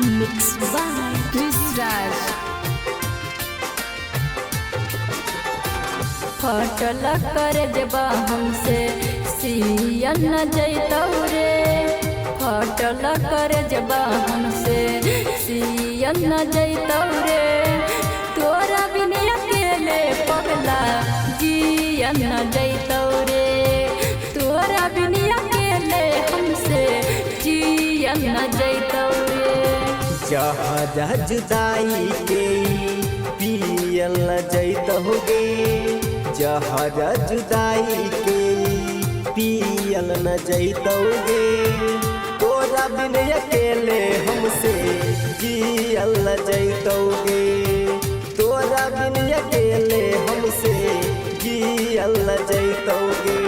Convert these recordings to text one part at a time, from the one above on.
Mixed by Twisraj. फटल कर जबा हमसे सियन न जैतौ रे, फटल कर जबा हमसे सियन न जैतौ रे, तोरा बिन अकेले पगला जियन न जैतौ रे, तोरा बिन अकेले हमसे जियन न जैतौ रे। जहाँ जुदाई के पियल न जैतहुगे, जहाँ जुदाई के पियल न जैतहुगे, तोरा बिन अकेले हमसे जियल न जैतहुगे, तोरा बिन अकेले हमसे जियल न जैतहुगे।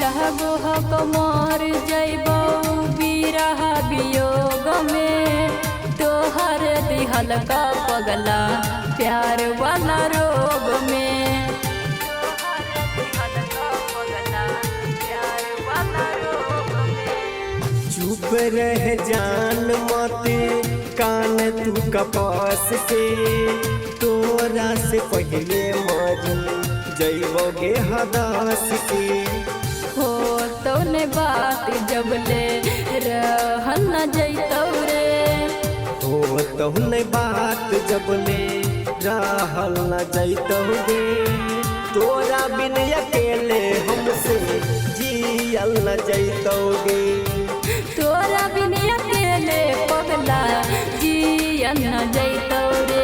लगो हक मर जैबौ बिरह वियोग में, तोहर दिहल का पगला प्यार वाला रोग में, चुप रह जान मत कान तू कपास से, तोरा से पहले मर जैबोगे हदास के। हो तो ने बात जब ले रहन न जैतौ रे, हो तो ने बात जब ले रहल न जैतहुगे, तोरा बिन अकेले हमसे जियल न जैतहुगे, तोरा बिन अकेले पगला जियन न जैतौ रे।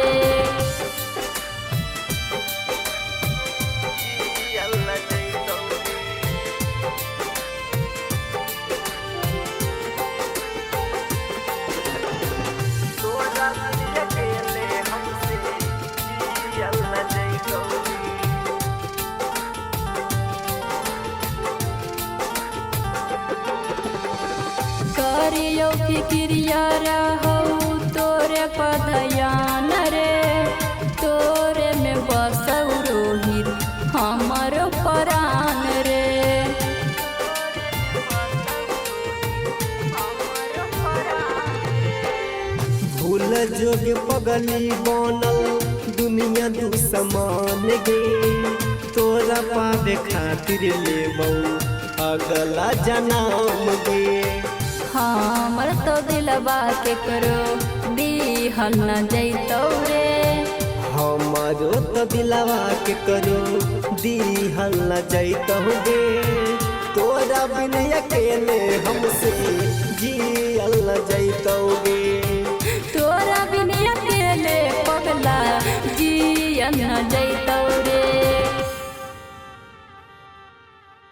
करियो फिक्रिया रहो तोरे पधयान रे, तोरे में बसौ रोहित हमर प्राण रे। भूल जोग पगली बनल दुनिया दू समान गे, तोरा पावे खातिर लेबौ अगला जन्म गे। हमर तो दिलवा के करो दिहल न जैतौ रे, हमारो तो दिलवा के करो दिहल न जैतहुगे, तोरा बिन अकेले हमसे जियल न जैतहुगे, तोरा बिन अकेले पगला जियन न जैतौ।